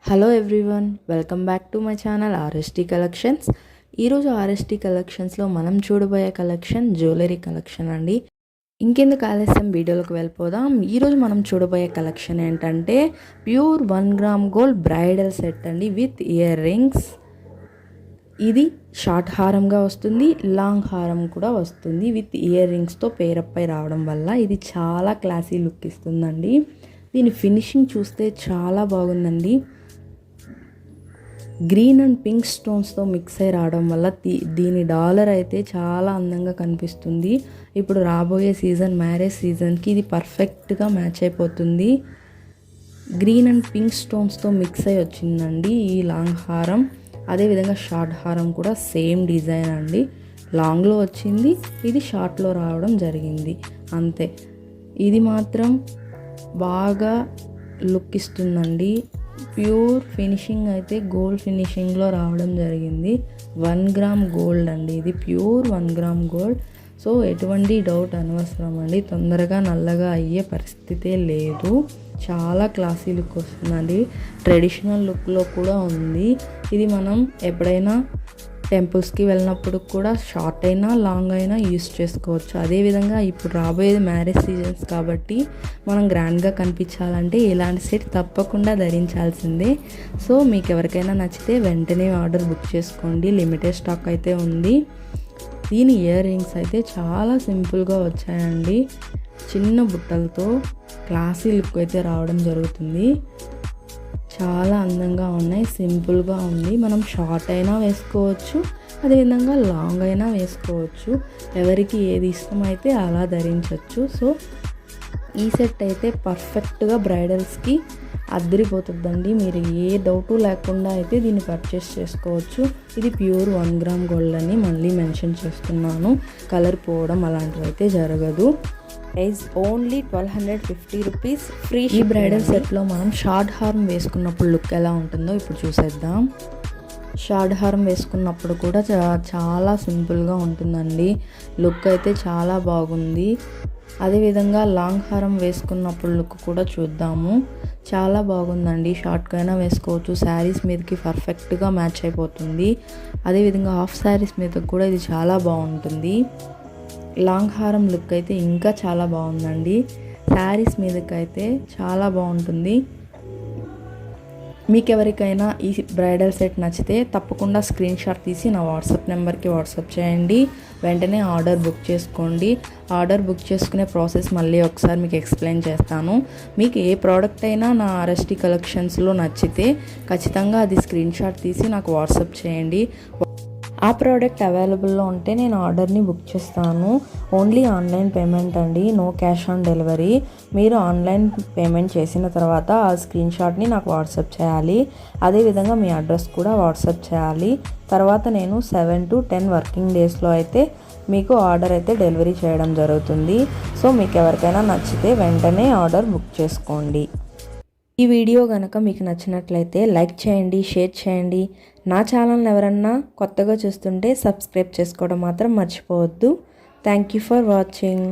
Hello everyone, welcome back to my channel ఆర్ఎస్టీ collections. ఈరోజు ఆర్ఎస్టీ కలెక్షన్స్లో మనం చూడబోయే కలెక్షన్ జ్యువెలరీ కలెక్షన్ అండి. ఇంకెందుకు ఆలస్యం, వీడియోలోకి వెళ్ళిపోదాం. ఈరోజు మనం చూడబోయే కలెక్షన్ ఏంటంటే pure 1 gram gold bridal set అండి, విత్ ఇయర్ రింగ్స్. ఇది షార్ట్ హారంగా వస్తుంది, లాంగ్ హారం కూడా వస్తుంది. విత్ ఇయర్ రింగ్స్తో పేరప్ అయి రావడం వల్ల ఇది చాలా క్లాసీ లుక్ ఇస్తుందండి. దీని ఫినిషింగ్ చూస్తే చాలా బాగుందండి. గ్రీన్ అండ్ పింక్ స్టోన్స్తో మిక్స్ అయి రావడం వల్ల దీని డాలర్ అయితే చాలా అందంగా కనిపిస్తుంది. ఇప్పుడు రాబోయే సీజన్, మ్యారేజ్ సీజన్కి ఇది పర్ఫెక్ట్గా మ్యాచ్ అయిపోతుంది. గ్రీన్ అండ్ పింక్ స్టోన్స్తో మిక్స్ అయి వచ్చిందండి ఈ లాంగ్ హారం. అదేవిధంగా షార్ట్ హారం కూడా సేమ్ డిజైన్ అండి. లాంగ్లో వచ్చింది, ఇది షార్ట్లో రావడం జరిగింది, అంతే. ఇది మాత్రం బాగా లుక్ ఇస్తుందండి. ప్యూర్ ఫినిషింగ్ అయితే గోల్డ్ ఫినిషింగ్లో రావడం జరిగింది. 1 గ్రామ్ గోల్డ్ అండి, ఇది ప్యూర్ 1 గ్రామ్ గోల్డ్. సో ఎటువంటి డౌట్ అనవసరం అండి, తొందరగా నల్లగా అయ్యే పరిస్థితే లేదు. చాలా క్లాసీ లుక్ వస్తుందండి, ట్రెడిషనల్ లుక్లో కూడా ఉంది. ఇది మనం ఎప్పుడైనా టెంపుల్స్కి వెళ్ళినప్పుడు కూడా షార్ట్ అయినా లాంగ్ అయినా యూస్ చేసుకోవచ్చు. అదేవిధంగా ఇప్పుడు రాబోయేది మ్యారేజ్ సీజన్స్ కాబట్టి మనం గ్రాండ్గా కనిపించాలంటే ఇలాంటి సెట్ తప్పకుండా ధరించాల్సిందే. సో మీకు ఎవరికైనా నచ్చితే వెంటనే ఆర్డర్ బుక్ చేసుకోండి, లిమిటెడ్ స్టాక్ అయితే ఉంది. దీని ఇయర్ రింగ్స్ అయితే చాలా సింపుల్గా వచ్చాయండి, చిన్న బుట్టలతో క్లాసీ లుక్ అయితే రావడం జరుగుతుంది. చాలా అందంగా ఉన్నాయి, సింపుల్గా ఉంది. మనం షార్ట్ అయినా వేసుకోవచ్చు, అదేవిధంగా లాంగ్ అయినా వేసుకోవచ్చు. ఎవరికి ఏది ఇష్టమైతే అలా ధరించవచ్చు. సో ఈ సెట్ అయితే పర్ఫెక్ట్గా బ్రైడల్స్కి అద్దరిపోతుందండి. మీరు ఏ డౌటు లేకుండా అయితే దీన్ని పర్చేస్ చేసుకోవచ్చు. ఇది ప్యూర్ 1 గ్రామ్ గోల్డ్ అని మళ్ళీ మెన్షన్ చేస్తున్నాను, కలర్ పోవడం అలాంటివి అయితే జరగదు. Price only 1250 rupees free. ఈ బ్రైడల్ సెట్లో మనం షార్ట్ హారం వేసుకున్నప్పుడు లుక్ ఎలా ఉంటుందో ఇప్పుడు చూసేద్దాం. షార్ట్ హారం వేసుకున్నప్పుడు కూడా చాలా సింపుల్గా ఉంటుందండి, లుక్ అయితే చాలా బాగుంది. అదేవిధంగా లాంగ్ హారం వేసుకున్నప్పుడు లుక్ కూడా చూద్దాము. చాలా బాగుందండి, షార్ట్కైనా వేసుకోవచ్చు, శారీస్ మీదకి పర్ఫెక్ట్గా మ్యాచ్ అయిపోతుంది. అదేవిధంగా హాఫ్ శారీస్ మీద కూడా ఇది చాలా బాగుంటుంది. లాంగ్ హారం లుక్ అయితే ఇంకా చాలా బాగుందండి, శారీస్ మీదకైతే చాలా బాగుంటుంది. మీకు ఎవరికైనా ఈ బ్రైడల్ సెట్ నచ్చితే తప్పకుండా స్క్రీన్ షాట్ తీసి నా వాట్సాప్ నెంబర్కి వాట్సాప్ చేయండి, వెంటనే ఆర్డర్ బుక్ చేసుకోండి. ఆర్డర్ బుక్ చేసుకునే ప్రాసెస్ మళ్ళీ ఒకసారి మీకు ఎక్స్ప్లెయిన్ చేస్తాను. మీకు ఏ ప్రోడక్ట్ అయినా నా ఆర్ఎస్టీ కలెక్షన్స్లో నచ్చితే ఖచ్చితంగా అది స్క్రీన్ షాట్ తీసి నాకు వాట్సాప్ చేయండి. ఆ ప్రోడక్ట్ అవైలబుల్లో ఉంటే నేను ఆర్డర్ని బుక్ చేస్తాను. ఓన్లీ ఆన్లైన్ పేమెంట్ అండి, నో క్యాష్ ఆన్ డెలివరీ. మీరు ఆన్లైన్ పేమెంట్ చేసిన తర్వాత ఆ స్క్రీన్ షాట్ని నాకు వాట్సాప్ చేయాలి. అదేవిధంగా మీ అడ్రస్ కూడా వాట్సాప్ చేయాలి. తర్వాత నేను 7 to 10 వర్కింగ్ డేస్లో అయితే మీకు ఆర్డర్ అయితే డెలివరీ చేయడం జరుగుతుంది. సో మీకు ఎవరికైనా నచ్చితే వెంటనే ఆర్డర్ బుక్ చేసుకోండి. ఈ వీడియో కనుక మీకు నచ్చినట్లయితే లైక్ చేయండి, షేర్ చేయండి. నా ఛానల్ని ఎవరన్నా కొత్తగా చూస్తుంటే సబ్స్క్రైబ్ చేసుకోవడం మాత్రం మర్చిపోవద్దు. Thank you for watching.